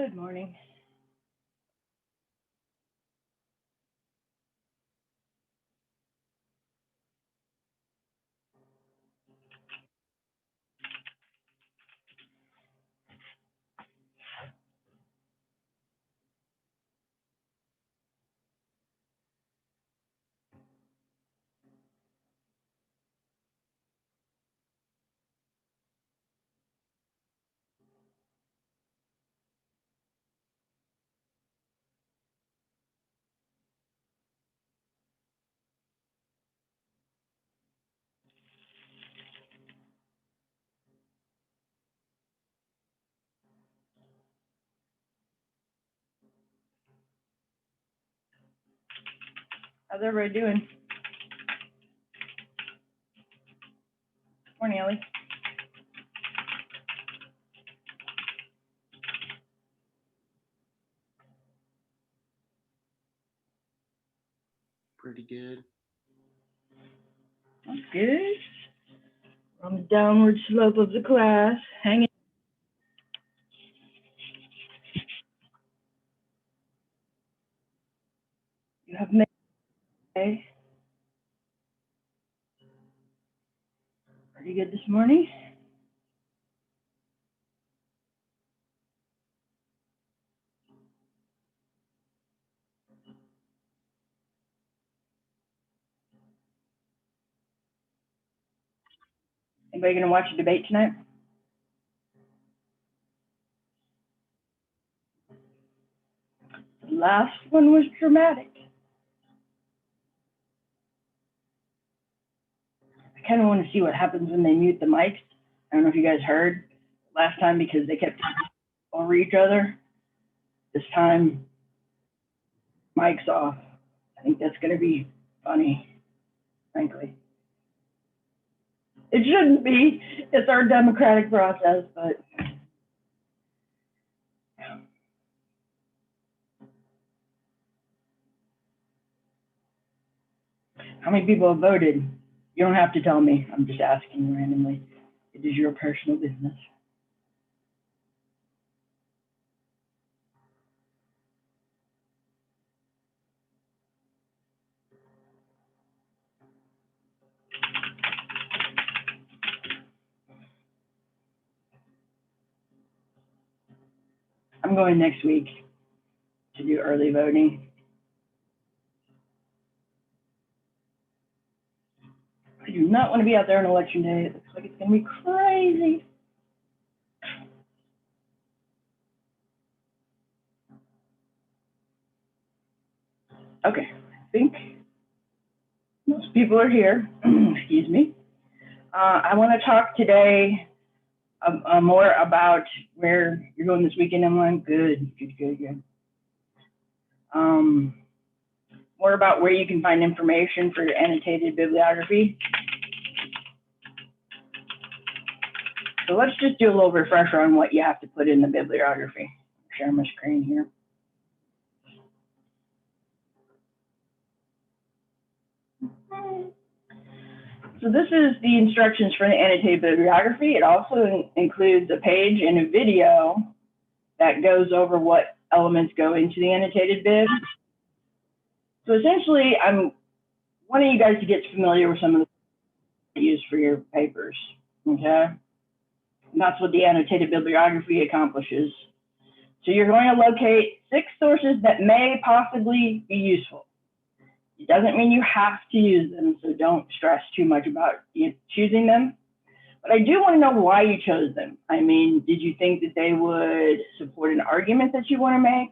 Good morning. How's everybody doing? Morning, Ellie. Pretty good. That's good. On the downward slope of the class, hanging. You have May. Pretty good this morning. Anybody gonna watch a debate tonight? The last one was dramatic. I kind of want to see what happens when they mute the mics. I don't know if you guys heard last time because they kept talking over each other. This time, mics off. I think that's gonna be funny, frankly. It shouldn't be. It's our democratic process, but how many people have voted? You don't have to tell me. I'm just asking you randomly. It is your personal business. I'm going next week to do early voting. I do not want to be out there on election day. It looks like it's going to be crazy. Okay, I think most people are here. Excuse me. I want to talk today more about where you're going this weekend, Emily. Good. More about where you can find information for your annotated bibliography. So let's just do a little refresher on what you have to put in the bibliography. Share my screen here. So this is the instructions for the annotated bibliography. It also includes a page and a video that goes over what elements go into the annotated bib. So essentially, I'm wanting you guys to get familiar with some of the used for your papers, okay? And that's what the annotated bibliography accomplishes. So you're going to locate 6 sources that may possibly be useful. It doesn't mean you have to use them, so don't stress too much about choosing them. But I do want to know why you chose them. I mean, did you think that they would support an argument that you want to make?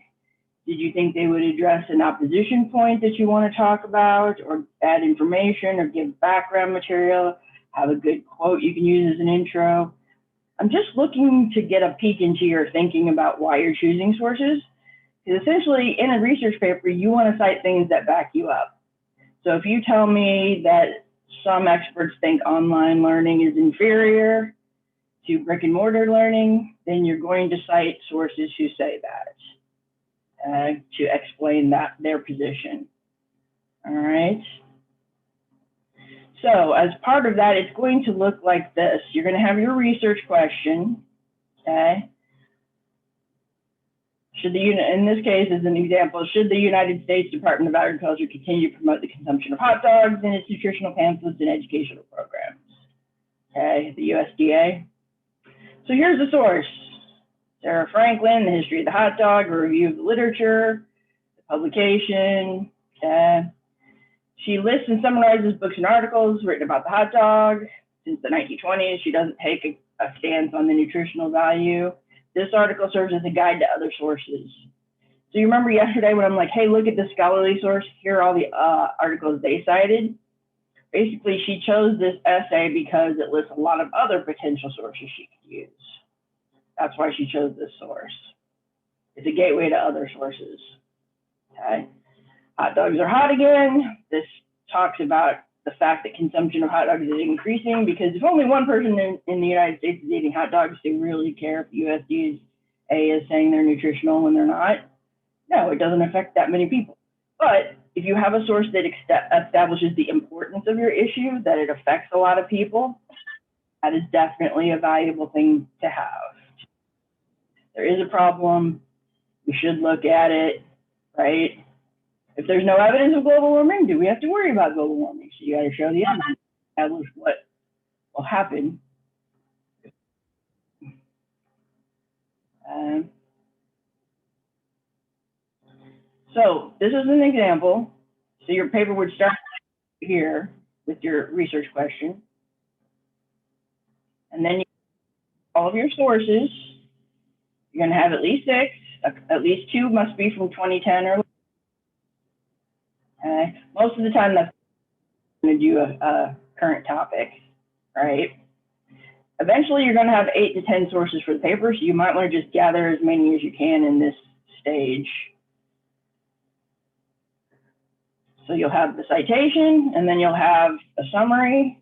Did you think they would address an opposition point that you want to talk about, or add information, or give background material, have a good quote you can use as an intro? I'm just looking to get a peek into your thinking about why you're choosing sources. Because essentially, in a research paper, you want to cite things that back you up. So if you tell me that some experts think online learning is inferior to brick and mortar learning, then you're going to cite sources who say that to explain their position. All right. So as part of that, it's going to look like this. You're going to have your research question, okay? In this case, as an example, should the United States Department of Agriculture continue to promote the consumption of hot dogs in its nutritional pamphlets and educational programs? Okay, the USDA. So here's the source. Sarah Franklin, The History of the Hot Dog, a review of the literature, the publication. Okay. She lists and summarizes books and articles written about the hot dog. Since the 1920s, she doesn't take a stance on the nutritional value. This article serves as a guide to other sources. So you remember yesterday when I'm like, hey, look at the scholarly source, here are all the articles they cited. Basically, she chose this essay because it lists a lot of other potential sources she could use. That's why she chose this source. It's a gateway to other sources. Okay. Hot dogs are hot again. This talks about the fact that consumption of hot dogs is increasing because if only one person in the United States is eating hot dogs, do you really care if USDA is saying they're nutritional when they're not? No, it doesn't affect that many people. But if you have a source that establishes the importance of your issue, that it affects a lot of people, that is definitely a valuable thing to have. There is a problem. We should look at it, right? If there's no evidence of global warming, do we have to worry about global warming? So you got to show the evidence, establish what will happen. So this is an example. So your paper would start here with your research question. And then all of your sources, you're going to have at least 6. At least 2 must be from 2010 or most of the time that's going to do a current topic, right? Eventually you're going to have 8 to 10 sources for the paper, so you might want to just gather as many as you can in this stage. So you'll have the citation, and then you'll have a summary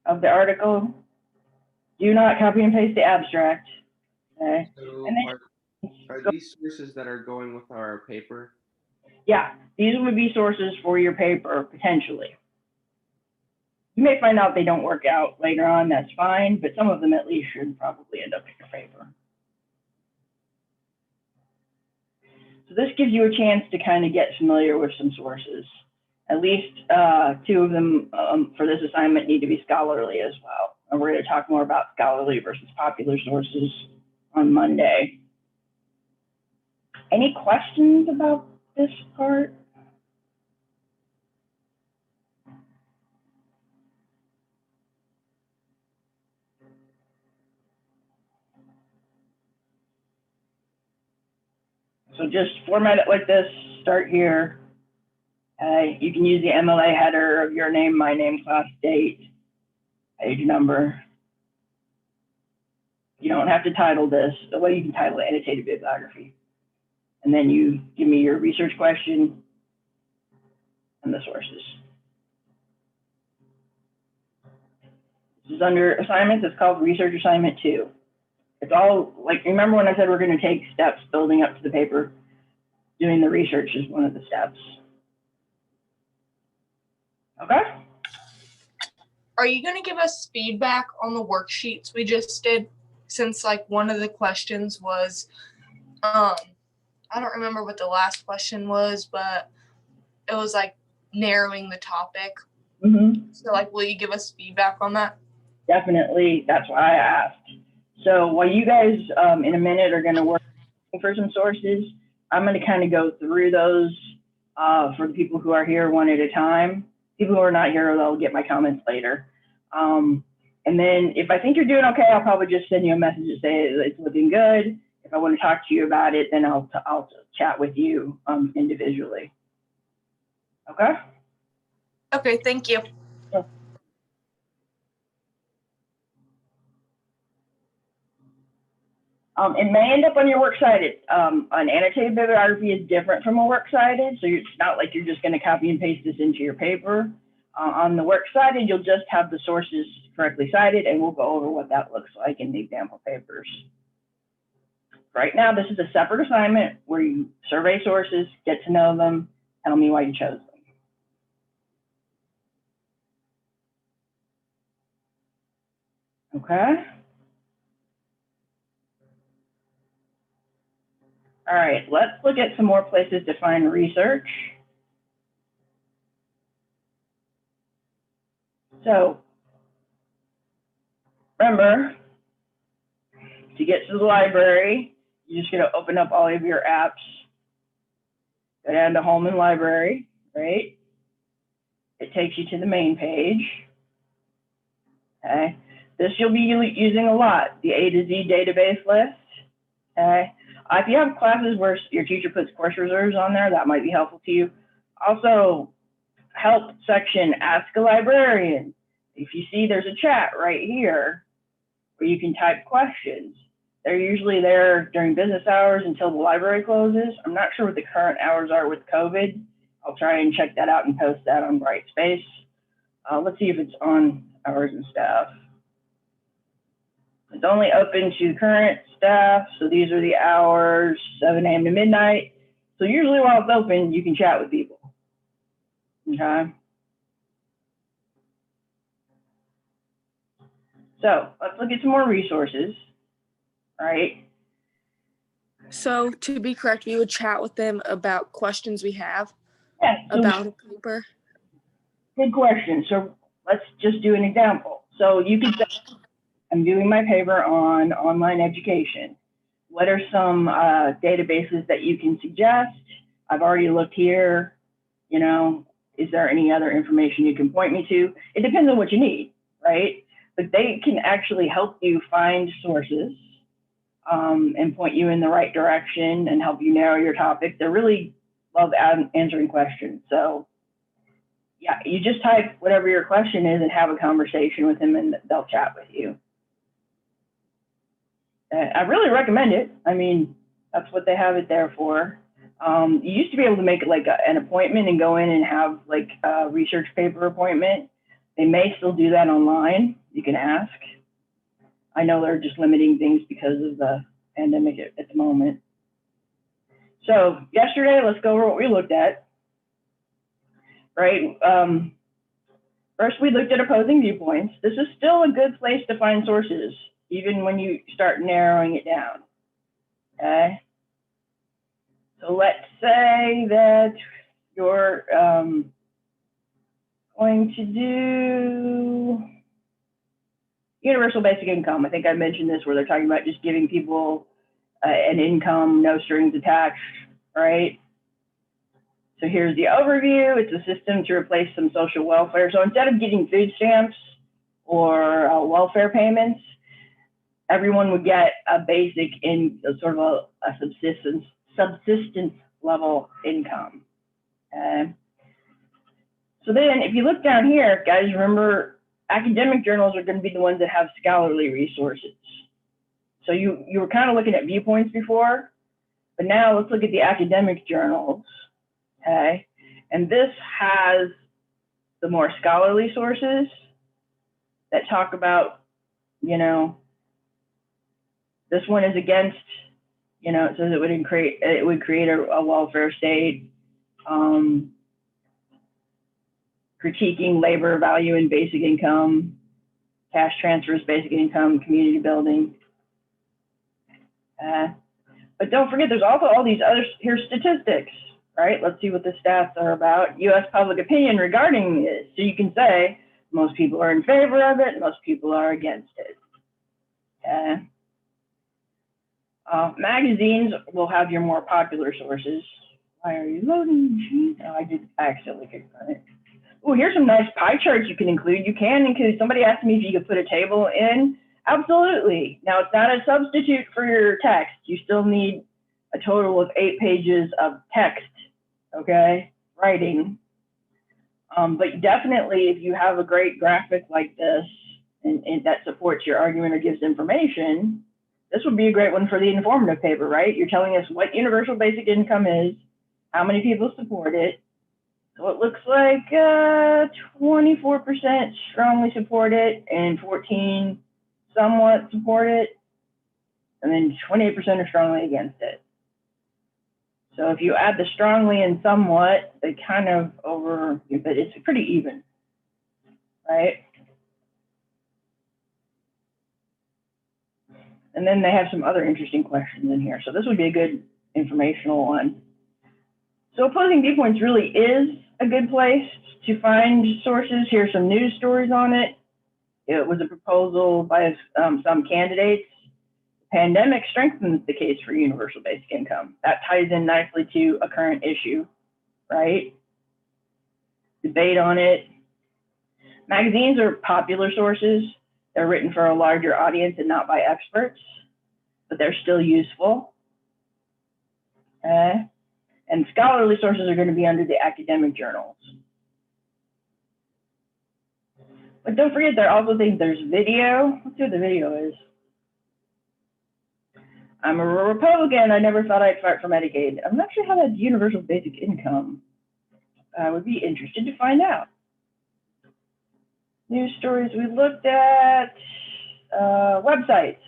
of the article. Do not copy and paste the abstract. Okay. So and then, are these sources that are going with our paper? Yeah, these would be sources for your paper, potentially. You may find out they don't work out later on, that's fine, but some of them at least should probably end up in your paper. So this gives you a chance to kind of get familiar with some sources. At least 2 of them for this assignment need to be scholarly as well. And we're going to talk more about scholarly versus popular sources on Monday. Any questions about this part? So just format it like this, start here. You can use the MLA header of your name, my name, class, date, page number. You don't have to title this. The way you can title it, Annotated Bibliography. And then you give me your research question and the sources. This is under assignments. It's called Research Assignment 2. It's all, like, remember when I said we're going to take steps building up to the paper? Doing the research is one of the steps. Okay? Are you going to give us feedback on the worksheets we just did? Since, like, one of the questions was, I don't remember what the last question was, but it was, like, narrowing the topic. Mm-hmm. So, like, will you give us feedback on that? Definitely. That's why I asked. So while you guys in a minute are going to work for some sources, I'm going to kind of go through those for the people who are here one at a time. People who are not here, they'll get my comments later. And then if I think you're doing okay, I'll probably just send you a message to say it's looking good. If I want to talk to you about it, then I'll chat with you individually. Okay? Okay, thank you. Sure. It may end up on your works cited. An annotated bibliography is different from a works cited, so it's not like you're just going to copy and paste this into your paper. On the works cited, you'll just have the sources correctly cited, and we'll go over what that looks like in the example papers. Right now, this is a separate assignment where you survey sources, get to know them, tell me why you chose them. Okay. All right, let's look at some more places to find research. So remember, to get to the library, you're just gonna open up all of your apps, go down to Holman Library, right? It takes you to the main page. Okay, this you'll be using a lot, the A to Z database list. Okay, if you have classes where your teacher puts course reserves on there, that might be helpful to you. Also, help section, ask a librarian. If you see there's a chat right here where you can type questions. They're usually there during business hours until the library closes. I'm not sure what the current hours are with COVID. I'll try and check that out and post that on Brightspace. Let's see if it's on hours and staff. It's only open to current staff, so these are the hours, 7 a.m. to midnight. So usually while it's open, you can chat with people. Okay. So let's look at some more resources, right? So to be correct, we would chat with them about questions we have Yeah, so about a paper. good question. So let's just do an example. So you could say, I'm doing my paper on online education. What are some databases that you can suggest? I've already looked here, you know, is there any other information you can point me to? It depends on what you need, right? But they can actually help you find sources and point you in the right direction and help you narrow your topic. They really love answering questions. So yeah, you just type whatever your question is and have a conversation with them and they'll chat with you. I really recommend it. I mean, that's what they have it there for. You used to be able to make like an appointment and go in and have like a research paper appointment. They may still do that online. You can ask. I know they're just limiting things because of the pandemic at the moment. So yesterday, let's go over what we looked at, right? First, we looked at opposing viewpoints. This is still a good place to find sources, even when you start narrowing it down, okay? So let's say that you're going to do universal basic income. I think I mentioned this where they're talking about just giving people an income, no strings attached, right? So here's the overview. It's a system to replace some social welfare. So instead of getting food stamps or welfare payments, everyone would get a basic in sort of a subsistence level income. So then if you look down here, guys, remember academic journals are going to be the ones that have scholarly resources. So you were kind of looking at viewpoints before, but now let's look at the academic journals, okay? And this has the more scholarly sources that talk about, you know, this one is against, you know, it says it would create a welfare state, critiquing labor value in basic income, cash transfers, basic income, community building. But don't forget, there's also all these other, here's statistics, right? Let's see what the stats are about. US public opinion regarding this. So you can say, most people are in favor of it, most people are against it. Magazines will have your more popular sources. Why are you loading? Oh, I accidentally clicked on it. Oh, here's some nice pie charts you can include. You can include, somebody asked me if you could put a table in. Absolutely. Now, it's not a substitute for your text. You still need a total of 8 pages of text, okay, writing. But definitely, if you have a great graphic like this and that supports your argument or gives information, this would be a great one for the informative paper, right? You're telling us what universal basic income is, how many people support it. So it looks like 24% strongly support it and 14% somewhat support it, and then 28% are strongly against it. So if you add the strongly and somewhat, they kind of but it's pretty even, right? And then they have some other interesting questions in here. So this would be a good informational one. So Opposing Viewpoints really is a good place to find sources. Here's some news stories on it. It was a proposal by some candidates. Pandemic strengthens the case for universal basic income. That ties in nicely to a current issue, right? Debate on it. Magazines are popular sources. They're written for a larger audience and not by experts, but they're still useful. Okay. And scholarly sources are going to be under the academic journals. But don't forget, there are also things, there's video. Let's see what the video is. I'm a Republican. I never thought I'd fight for Medicaid. I'm not sure how that's universal basic income. I would be interested to find out. News stories we looked at, websites.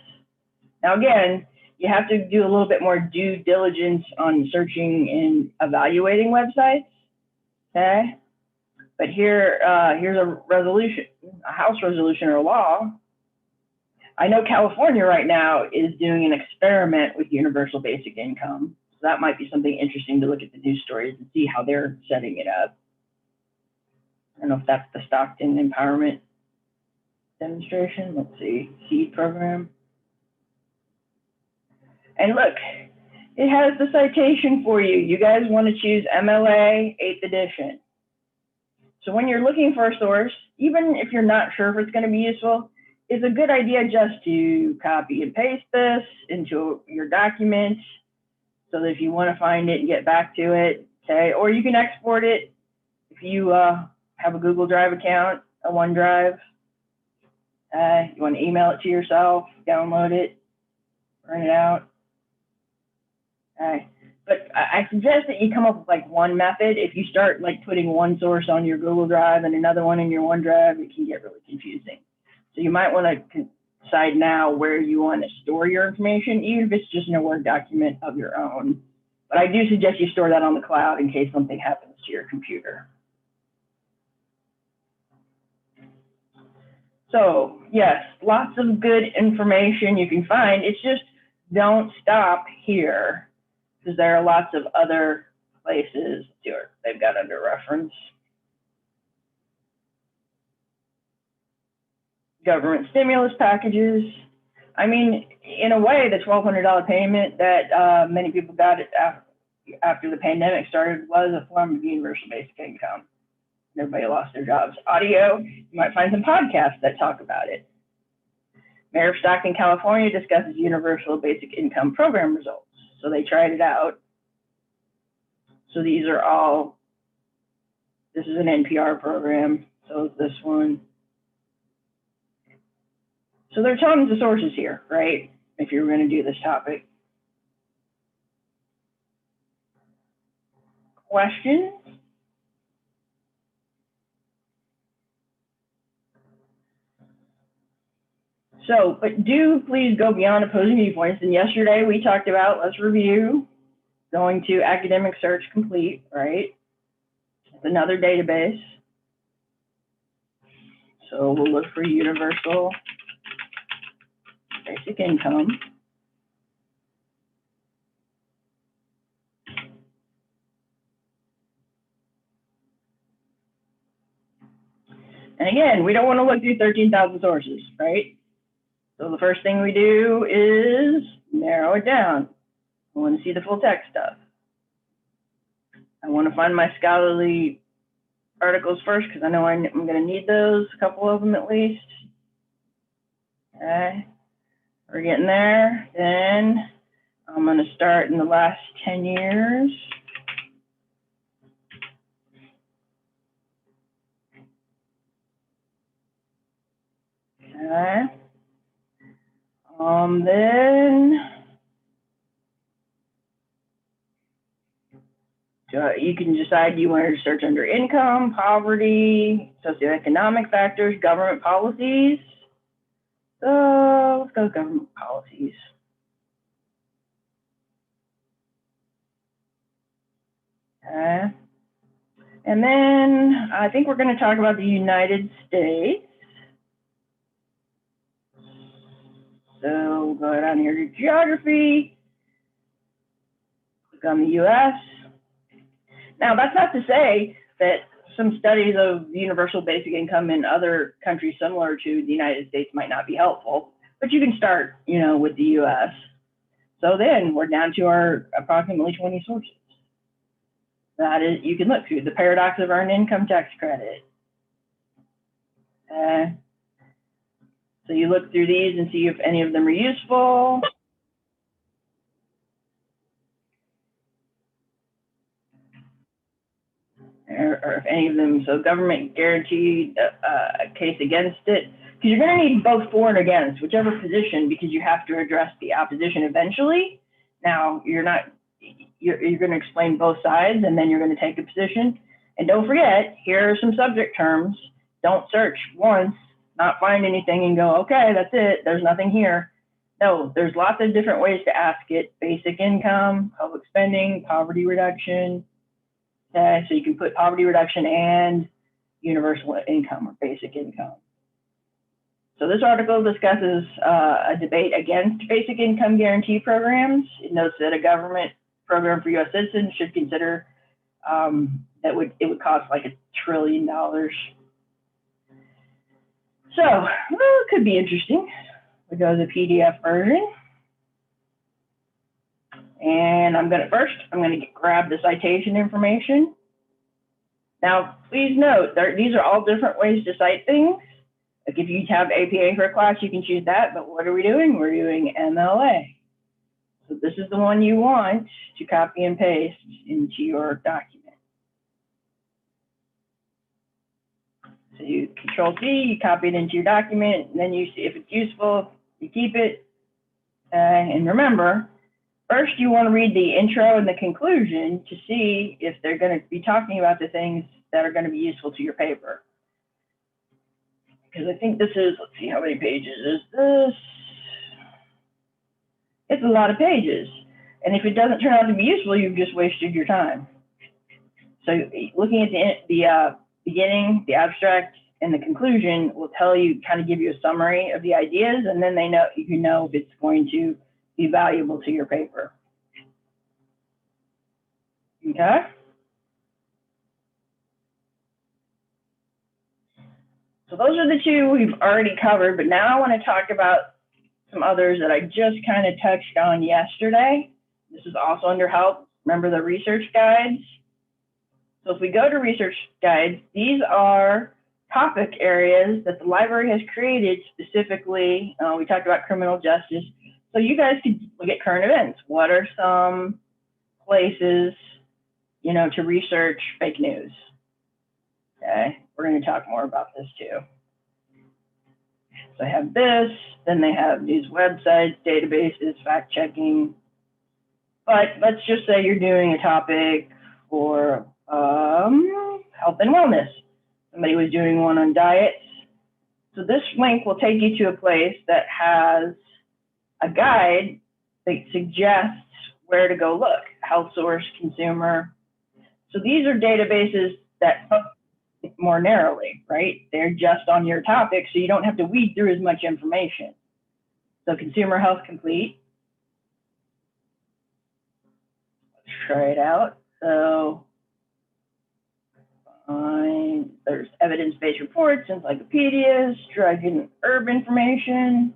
Now again, you have to do a little bit more due diligence on searching and evaluating websites, okay? But here, here's a resolution, a House resolution or law. I know California right now is doing an experiment with universal basic income. So that might be something interesting to look at the news stories and see how they're setting it up. I don't know if that's the Stockton Empowerment Demonstration. Let's see, SEED program. And look, it has the citation for you. You guys want to choose MLA 8th edition. So when you're looking for a source, even if you're not sure if it's going to be useful, it's a good idea just to copy and paste this into your document so that if you want to find it and get back to it, okay? Or you can export it if you have a Google Drive account, a OneDrive. You want to email it to yourself, download it, print it out. But I suggest that you come up with like one method. If you start like putting one source on your Google Drive and another one in your OneDrive, it can get really confusing. So you might want to decide now where you want to store your information, even if it's just in a Word document of your own. But I do suggest you store that on the cloud in case something happens to your computer. So yes, lots of good information you can find. It's just don't stop here, because there are lots of other places they've got under reference. Government stimulus packages. I mean, in a way, the $1,200 payment that many people got after the pandemic started was a form of universal basic income. Everybody lost their jobs. Audio, you might find some podcasts that talk about it. Mayor of Stockton, California discusses universal basic income program results. So they tried it out. So these are all, this is an NPR program, so is this one. So there are tons of sources here, right? If you're going to do this topic. Questions? So, but do please go beyond opposing viewpoints. And yesterday we talked about, let's review, going to Academic Search Complete, right? It's another database. So we'll look for universal basic income. And again, we don't want to look through 13,000 sources, right? So the first thing we do is narrow it down. I want to see the full text stuff. I want to find my scholarly articles first because I know I'm going to need those, a couple of them at least. Okay, we're getting there. Then I'm going to start in the last 10 years. Okay. Then you can decide you want to search under income, poverty, socioeconomic factors, government policies. So let's go with government policies. Okay. And then I think we're going to talk about the United States. So we'll go down here to geography. Click on the US. Now, that's not to say that some studies of universal basic income in other countries similar to the United States might not be helpful, but you can start, with the US. So then we're down to our approximately 20 sources. That is, you can look through the paradox of earned income tax credit. So you look through these and see if any of them are useful. Or if any of them, so government guaranteed a case against it, because you're going to need both for and against, whichever position, because you have to address the opposition eventually. Now, you're going to explain both sides, and then you're going to take a position. And don't forget, here are some subject terms. Don't search once, not find anything, and go, okay, that's it, there's nothing here. No, there's lots of different ways to ask it. Basic income, public spending, poverty reduction. Okay, so you can put poverty reduction and universal income or basic income. So this article discusses a debate against basic income guarantee programs. It notes that a government program for U.S. citizens should consider it would cost like $1 trillion. So it could be interesting. We go to the PDF version. And I'm going to grab the citation information. Now, please note, these are all different ways to cite things. Like if you have APA for a class, you can choose that, but what are we doing? We're doing MLA. So this is the one you want to copy and paste into your document. So you Control-C, you copy it into your document, and then you see if it's useful, you keep it. And remember, first, you want to read the intro and the conclusion to see if they're going to be talking about the things that are going to be useful to your paper. Because I think this is, let's see, how many pages is this? It's a lot of pages. And if it doesn't turn out to be useful, you've just wasted your time. So looking at the beginning, the abstract, and the conclusion will tell you, kind of give you a summary of the ideas, and then you can know if it's going to be valuable to your paper. Okay? So those are the two we've already covered, but now I want to talk about some others that I just kind of touched on yesterday. This is also under help. Remember the research guides? So if we go to research guides, these are topic areas that the library has created specifically. We talked about criminal justice. So you guys could look at current events. What are some places, to research fake news? Okay, we're going to talk more about this too. So I have this, then they have news websites, databases, fact checking. But let's just say you're doing a topic for health and wellness. Somebody was doing one on diets. So this link will take you to a place that has a guide that suggests where to go look, health source, consumer. So these are databases that focus more narrowly, right? They're just on your topic, so you don't have to weed through as much information. So Consumer Health Complete. Let's try it out. So there's evidence-based reports, encyclopedias, drug and herb information.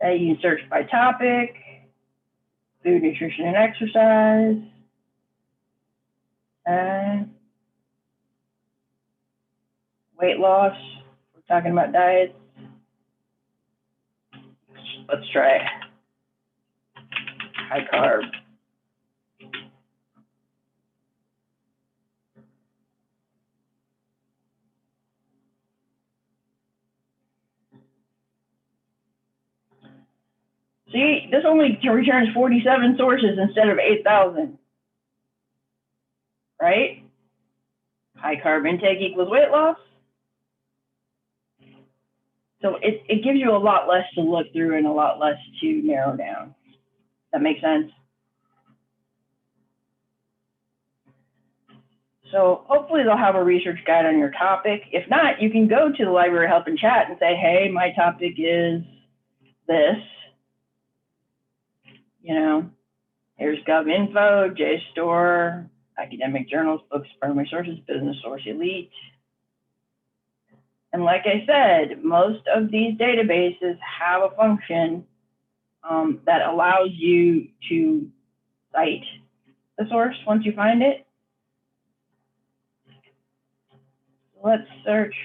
You can search by topic, food, nutrition, and exercise. Weight loss, we're talking about diets. Let's try high carb. See, this only returns 47 sources instead of 8,000, right? High carb intake equals weight loss. So it gives you a lot less to look through and a lot less to narrow down. That makes sense? So hopefully they'll have a research guide on your topic. If not, you can go to the library help and chat and say, hey, my topic is this. Here's GovInfo, JSTOR, academic journals, books, primary sources, business source, elite. And like I said, most of these databases have a function that allows you to cite the source once you find it. Let's search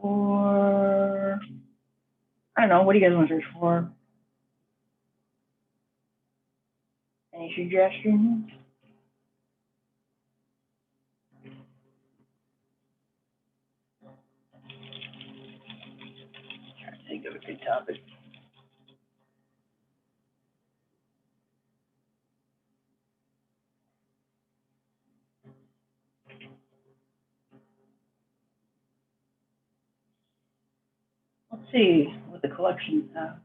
for, I don't know, what do you guys want to search for? Any suggestions? Trying to think of a good topic. Let's see what the collections have.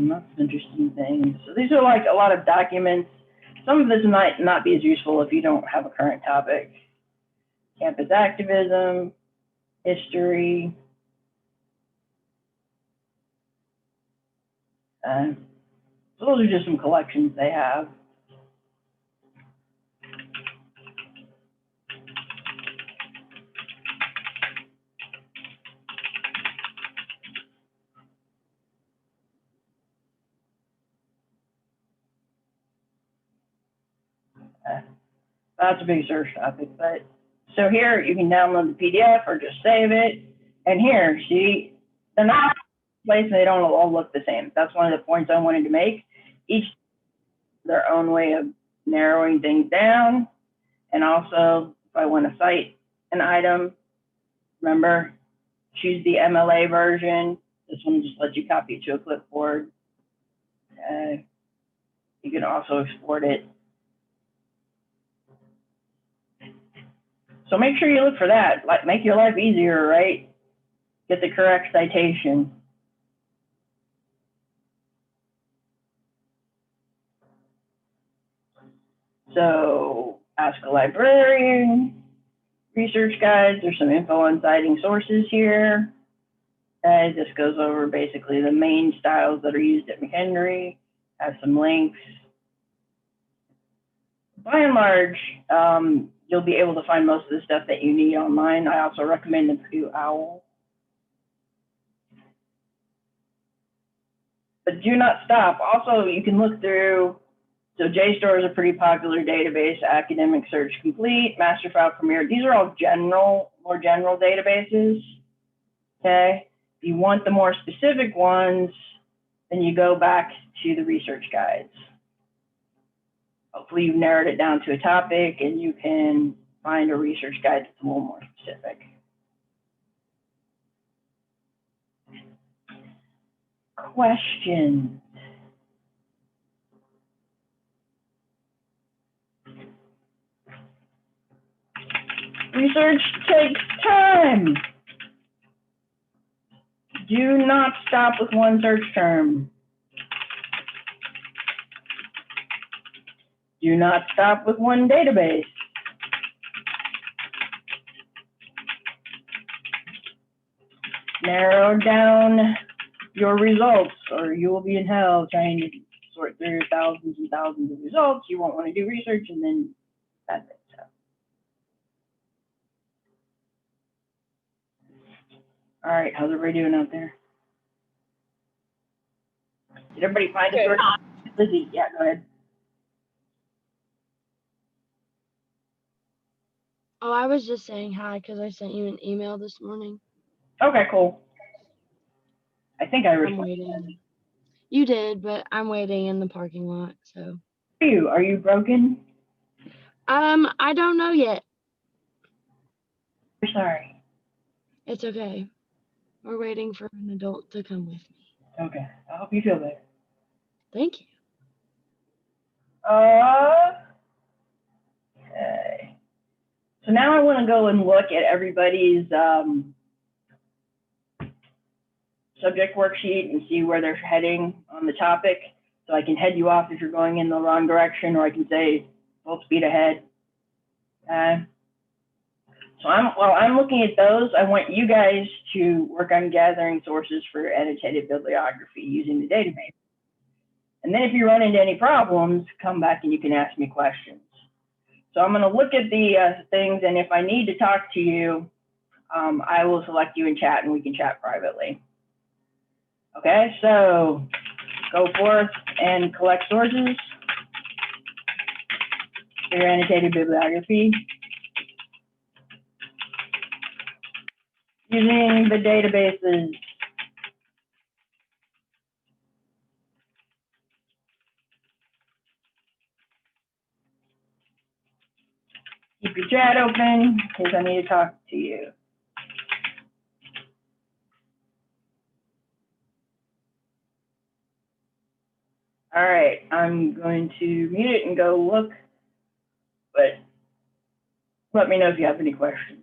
That's an interesting thing. So these are like a lot of documents. Some of this might not be as useful if you don't have a current topic. Campus activism, history. So those are just some collections they have. That's a big search topic, but so here you can download the PDF or just save it. And here, see, they're not placed and they don't all look the same. That's one of the points I wanted to make. Each their own way of narrowing things down. And also, if I want to cite an item, remember, choose the MLA version. This one just lets you copy it to a clipboard. You can also export it. So make sure you look for that. Like, make your life easier, right? Get the correct citation. So ask a librarian, research guides. There's some info on citing sources here. This goes over basically the main styles that are used at McHenry. Has some links. By and large, you'll be able to find most of the stuff that you need online. I also recommend the Purdue OWL. But do not stop. Also, you can look through, so JSTOR is a pretty popular database, Academic Search Complete, Masterfile Premier. These are all more general databases, okay? If you want the more specific ones, then you go back to the research guides. Hopefully you've narrowed it down to a topic and you can find a research guide that's a little more specific. Questions? Research takes time. Do not stop with one search term. Do not stop with one database. Narrow down your results or you will be in hell trying to sort through thousands and thousands of results. You won't want to do research and then that's it. So. All right, how's everybody doing out there? Did everybody find a source? Lizzie, yeah, go ahead. Oh, I was just saying hi because I sent you an email this morning. Okay, cool. I think I I'm responded. waiting. You did, but I'm waiting in the parking lot, so. Are you broken? I don't know yet. I'm sorry. It's okay. We're waiting for an adult to come with me. Okay, I hope you feel better. Thank you. Okay. So now I want to go and look at everybody's subject worksheet and see where they're heading on the topic. So I can head you off if you're going in the wrong direction, or I can say full speed ahead. So while I'm looking at those, I want you guys to work on gathering sources for annotated bibliography using the database. And then if you run into any problems, come back and you can ask me questions. So I'm going to look at the things, and if I need to talk to you, I will select you in chat and we can chat privately. Okay, so go forth and collect sources for your annotated bibliography using the databases. Keep your chat open in case I need to talk to you. All right, I'm going to mute it and go look, but let me know if you have any questions.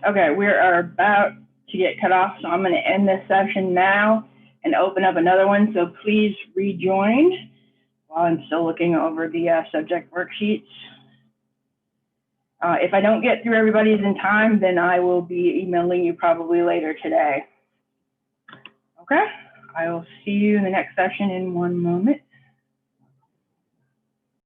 Okay, we are about to get cut off, so I'm going to end this session now and open up another one. So please rejoin while I'm still looking over the subject worksheets. If I don't get through everybody's in time, then I will be emailing you probably later today. Okay, I will see you in the next session in 1 moment.